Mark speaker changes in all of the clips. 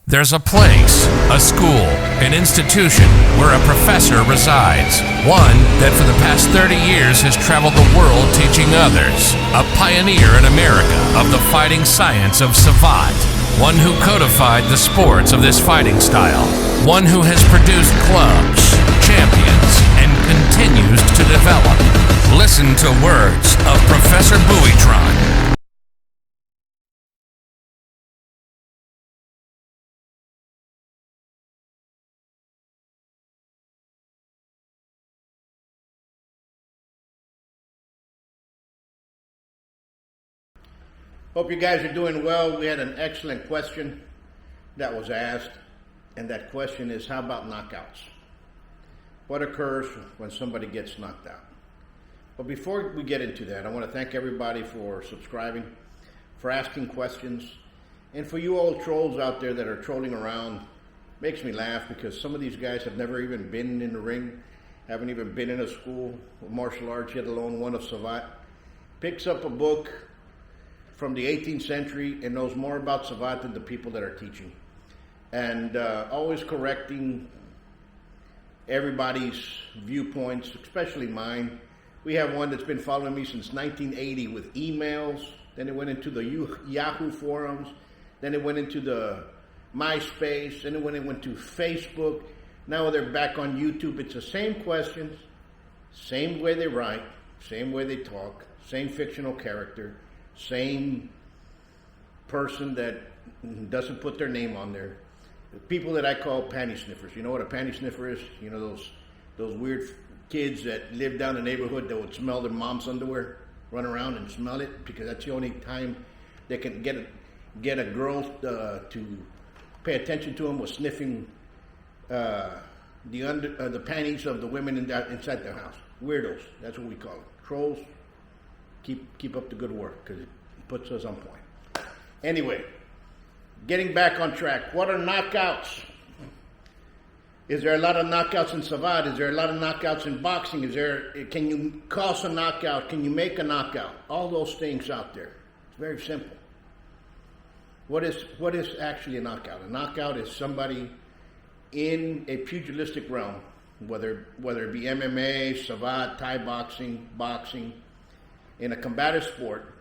Speaker 1: There's a place, a school, an institution where a professor resides. One that for the past 30 years has traveled the world teaching others. A pioneer in America of the fighting science of Savate. One who codified the sports of this fighting style. One who has produced clubs, champions, and continues to develop. Listen to words of Professor Buitron.
Speaker 2: Hope you guys are doing well. We had an excellent question that was asked, and that question is, how about knockouts? What occurs when somebody gets knocked out? But before we get into that, I want to thank everybody for subscribing, for asking questions, and for you old trolls out there that are trolling around. Makes me laugh because some of these guys have never even been in the ring, haven't even been in a school of martial arts, yet alone one of Savate. Picks up a book from the 18th century and knows more about Savate than the people that are teaching. And always correcting everybody's viewpoints, especially mine. We have one that's been following me since 1980 with emails. Then it went into the Yahoo forums. Then it went into the MySpace. Then it went to Facebook. Now they're back on YouTube. It's the same questions, same way they write, same way they talk, same fictional character, same person that doesn't put their name on there. The people that I call panty sniffers. You know what a panty sniffer is? You know those weird kids that live down the neighborhood that would smell their mom's underwear, run around and smell it, because that's the only time they can get a girl to pay attention to them, was sniffing the panties of the women inside their house. Weirdos. That's what we call them. Trolls. Keep up the good work, because it puts us on point. Anyway, getting back on track. What are knockouts? Is there a lot of knockouts in Savate? Is there a lot of knockouts in boxing? Can you cause a knockout? Can you make a knockout? All those things out there. It's very simple. What is actually a knockout? A knockout is somebody in a pugilistic realm, whether it be MMA, Savate, Thai boxing, in a combative sport,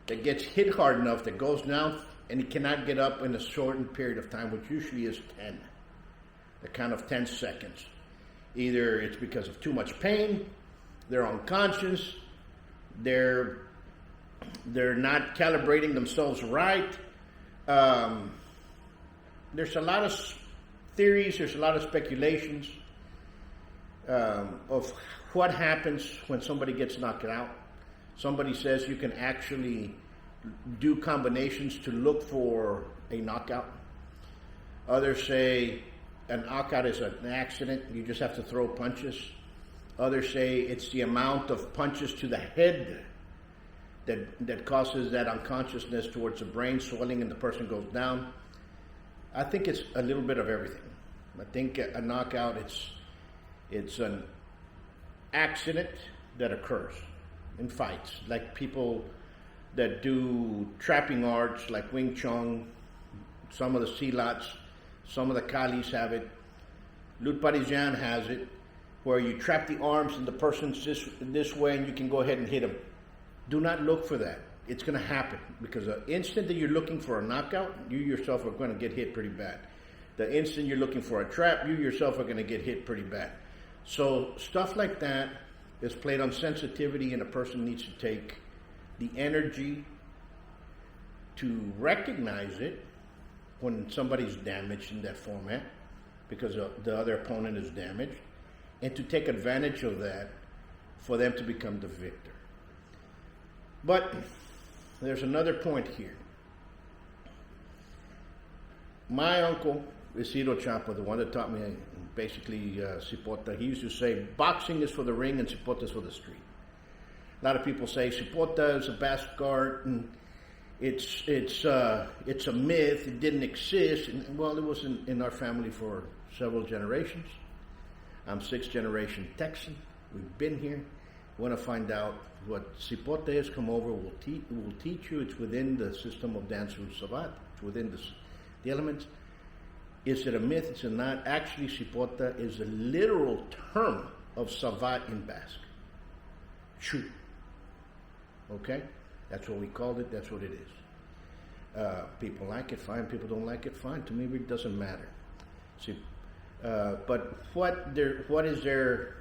Speaker 2: that gets hit hard enough that goes down and he cannot get up in a shortened period of time, which usually is 10, the count of 10 seconds. Either it's because of too much pain, they're unconscious, they're not calibrating themselves right. There's a lot of theories, there's a lot of speculations of what happens when somebody gets knocked out. Somebody says you can actually do combinations to look for a knockout. Others say a knockout is an accident. You just have to throw punches. Others say it's the amount of punches to the head that causes that unconsciousness towards the brain swelling and the person goes down. I think it's a little bit of everything. I think a knockout, it's an accident that occurs in fights, like people that do trapping arts like Wing Chun, some of the Silats, some of the Kalis have it. Lutte Parisien has it, where you trap the arms and the person's this way and you can go ahead and hit him. Do not look for that. It's going to happen, because the instant that you're looking for a knockout, you yourself are going to get hit pretty bad. The instant you're looking for a trap, you yourself are going to get hit pretty bad. So stuff like that is played on sensitivity, and a person needs to take the energy to recognize it when somebody's damaged in that format because the other opponent is damaged, and to take advantage of that for them to become the victor. But there's another point here. My uncle, Isidro Champa, the one that taught me basically Cipota, he used to say, boxing is for the ring and Cipota is for the street. A lot of people say Cipota is a basket art and it's a myth, it didn't exist. And, well, it was in our family for several generations. I'm 6th generation Texan. We've been here. Want to find out what Cipota is, come over, we'll teach you. It's within the system of Danse Savate. It's within the elements. Is it a myth? It's not. Actually, cipota is a literal term of Savate in Basque. True. Okay? That's what we called it. That's what it is. People like it, fine. People don't like it, fine. To me, it doesn't matter. See, but what is their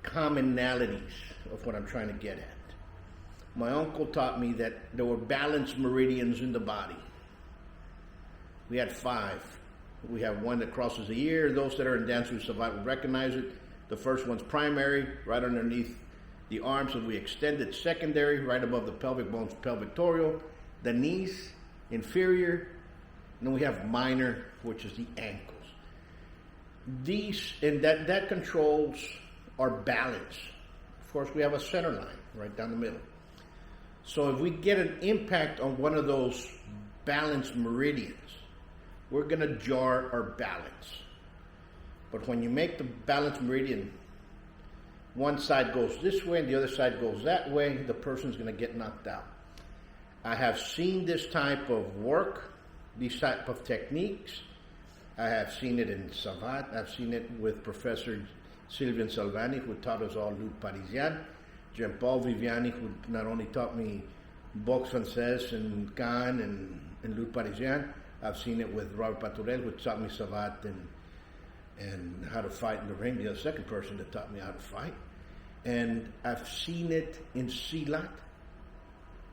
Speaker 2: commonalities of what I'm trying to get at? My uncle taught me that there were balanced meridians in the body. We had 5. We have one that crosses the ear. Those that are in Danse with Savate would recognize it. The first one's primary, right underneath the arms, and we extend it secondary, right above the pelvic bones, pelvic-torial. The knees, inferior. And then we have minor, which is the ankles. These, and that controls our balance. Of course, we have a center line right down the middle. So if we get an impact on one of those balanced meridians, we're going to jar our balance. But when you make the balanced meridian, one side goes this way and the other side goes that way, the person's going to get knocked out. I have seen this type of work, these type of techniques. I have seen it in Savate. I've seen it with Professor Sylvain Salvani, who taught us all lutte parisienne. Jean-Paul Viviani, who not only taught me boxe française and Cannes and lutte parisienne. I've seen it with Robert Paturel, who taught me Savate and how to fight in the ring. The second person that taught me how to fight. And I've seen it in Silat,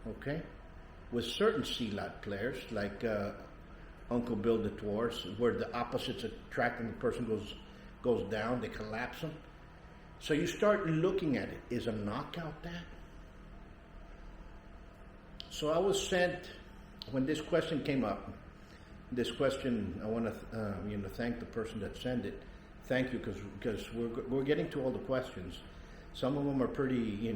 Speaker 2: okay, with certain Silat players, like Uncle Bill de Tours, where the opposites attract and the person goes down, they collapse them. So you start looking at it. Is a knockout that? So I was sent, when this question came up, this question, I want to thank the person that sent it. Thank you, because we're getting to all the questions. Some of them are pretty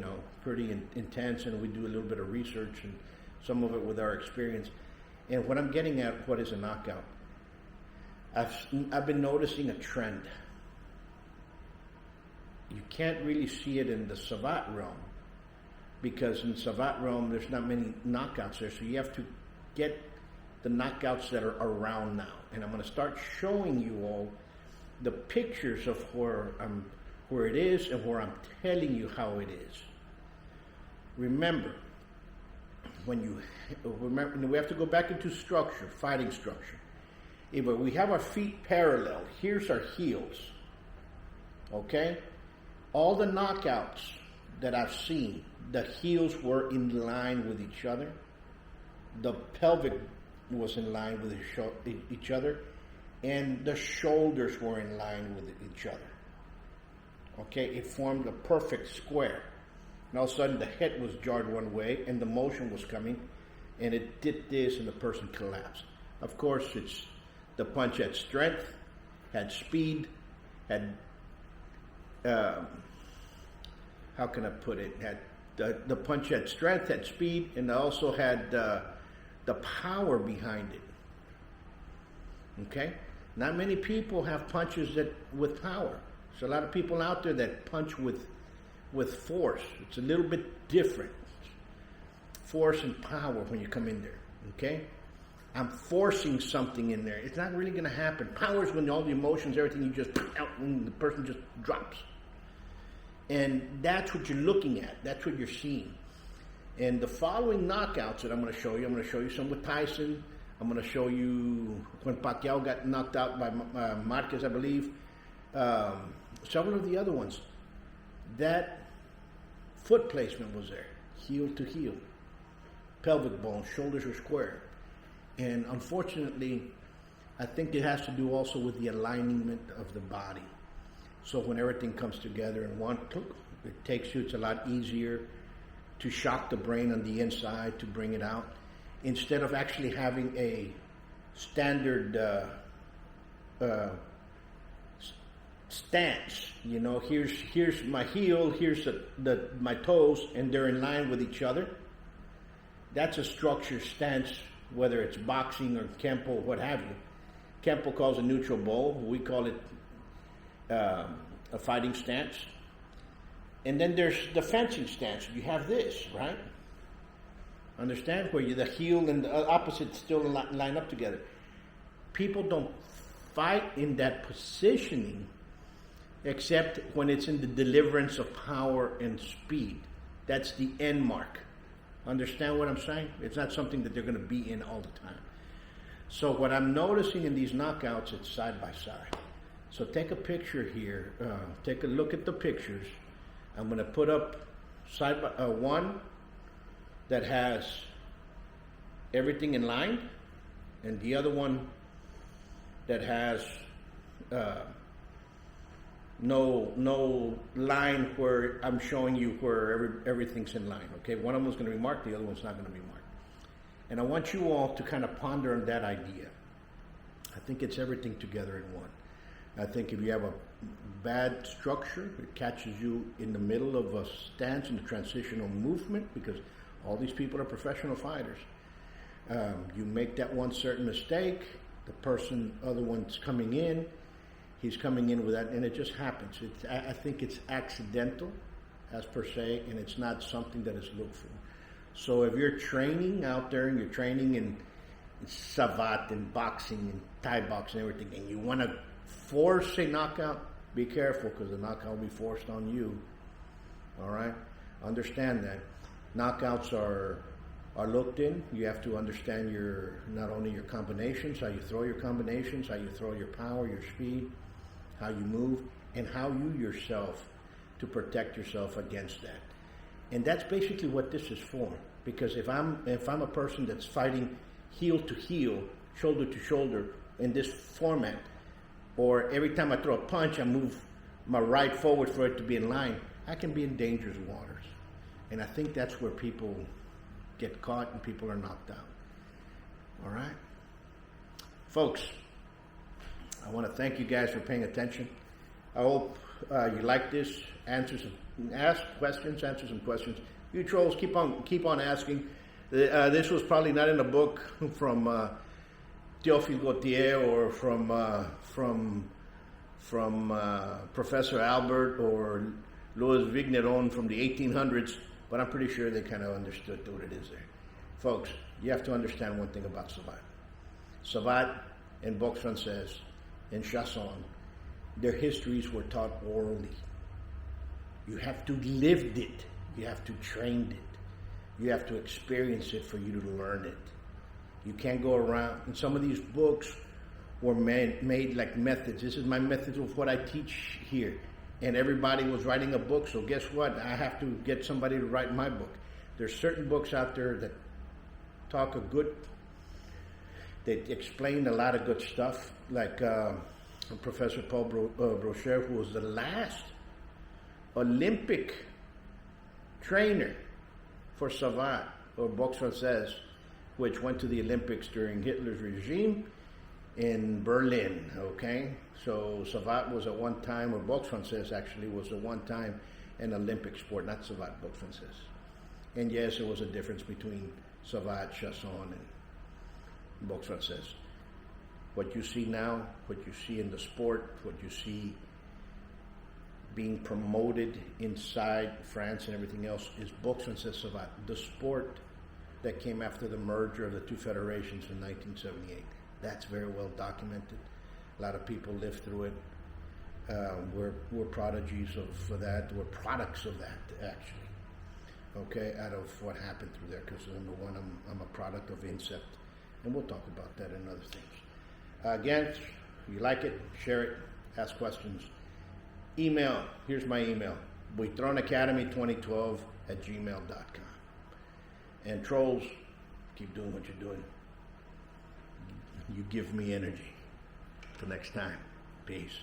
Speaker 2: intense, and we do a little bit of research, and some of it with our experience. And what I'm getting at, what is a knockout? I've been noticing a trend. You can't really see it in the Savate realm, because in Savate realm there's not many knockouts there, so you have to get the knockouts that are around now. And I'm going to start showing you all the pictures of where it is and where I'm telling you how it is. Remember, we have to go back into structure, fighting structure. If we have our feet parallel, here's our heels. Okay? All the knockouts that I've seen, the heels were in line with each other. The pelvic was in line with each other, and the shoulders were in line with each other. Okay, it formed a perfect square. And all of a sudden the head was jarred one way and the motion was coming, and it did this and the person collapsed. Of course, it's the punch had strength, had speed, had how can I put it? Had the punch had strength, had speed, and also had the power behind it. Okay, not many people have punches with power. There's a lot of people out there that punch with force. It's a little bit different. Force and power when you come in there. Okay, I'm forcing something in there. It's not really going to happen. Power is when all the emotions, everything, you just put out and the person just drops. And that's what you're looking at. That's what you're seeing. And the following knockouts that I'm going to show you some with Tyson. I'm going to show you when Pacquiao got knocked out by Marquez, I believe. Several of the other ones. That foot placement was there. Heel to heel. Pelvic bone, shoulders are square. And unfortunately, I think it has to do also with the alignment of the body. So when everything comes together in one, it takes you, it's a lot easier to shock the brain on the inside to bring it out, instead of actually having a standard stance. You know, here's my heel, here's my toes, and they're in line with each other. That's a structured stance, whether it's boxing or Kempo, what have you. Kempo calls a neutral bow. We call it a fighting stance. And then there's the fencing stance. You have this, right? Understand? Where the heel and the opposite still line up together. people don't fight in that positioning except when it's in the deliverance of power and speed. That's the end mark. Understand what I'm saying? It's not something that they're going to be in all the time. So what I'm noticing in these knockouts, it's side by side. So take a picture here. Take a look at the pictures. I'm going to put up side by one that has everything in line, and the other one that has no line where I'm showing you where everything's in line. Okay, one of them is going to be marked, the other one's not going to be marked. And I want you all to kind of ponder on that idea. I think it's everything together in one. I think if you have a bad structure, it catches you in the middle of a stance in the transitional movement, because all these people are professional fighters. You make that one certain mistake, the other one's coming in, he's coming in with that, and it just happens. I think it's accidental, as per se, and it's not something that is looked for. So if you're training out there and you're training in Savate and boxing and Thai boxing and everything, and you want to force a knockout, be careful, because the knockout will be forced on you. All right? Understand that. Knockouts are looked in. You have to understand not only your combinations, how you throw your combinations, how you throw your power, your speed, how you move, and how you yourself to protect yourself against that. And that's basically what this is for. Because if I'm a person that's fighting heel to heel, shoulder to shoulder in this format, or every time I throw a punch, I move my right forward for it to be in line, I can be in dangerous waters. And I think that's where people get caught and people are knocked out. All right? Folks, I want to thank you guys for paying attention. I hope you like this. Ask questions, answer some questions. You trolls, keep on asking. This was probably not in a book from Théophile Gautier or from Professor Albert or Louis Vigneron from the 1800s, but I'm pretty sure they kind of understood what it is there. Folks, you have to understand one thing about Savate. Savate and Boxe Française and Chasson, their histories were taught orally. You have to live it. You have to train it. You have to experience it for you to learn it. You can't go around. And some of these books were made like methods. This is my method of what I teach here. And everybody was writing a book, so guess what? I have to get somebody to write my book. There's certain books out there that that explain a lot of good stuff, like Professor Paul Brocher, who was the last Olympic trainer for Savate, or Boxe Française, which went to the Olympics during Hitler's regime in Berlin, okay? So Savate was at one time, or Boxe Française actually, was at one time an Olympic sport, not Savate, Boxe Française. And yes, there was a difference between Savate, Chasson, and Boxe Française. What you see now, what you see in the sport, what you see being promoted inside France and everything else is Boxe Française Savate, the sport that came after the merger of the two federations in 1978. That's very well documented. A lot of people lived through it. We're prodigies of that. We're products of that, actually. Okay, out of what happened through there. Because number one, I'm a product of INSEPT, and we'll talk about that and other things. Again, if you like it, share it, ask questions. Email. Here's my email: buitronacademy2012@gmail.com. And trolls, keep doing what you're doing. You give me energy. Till next time, peace.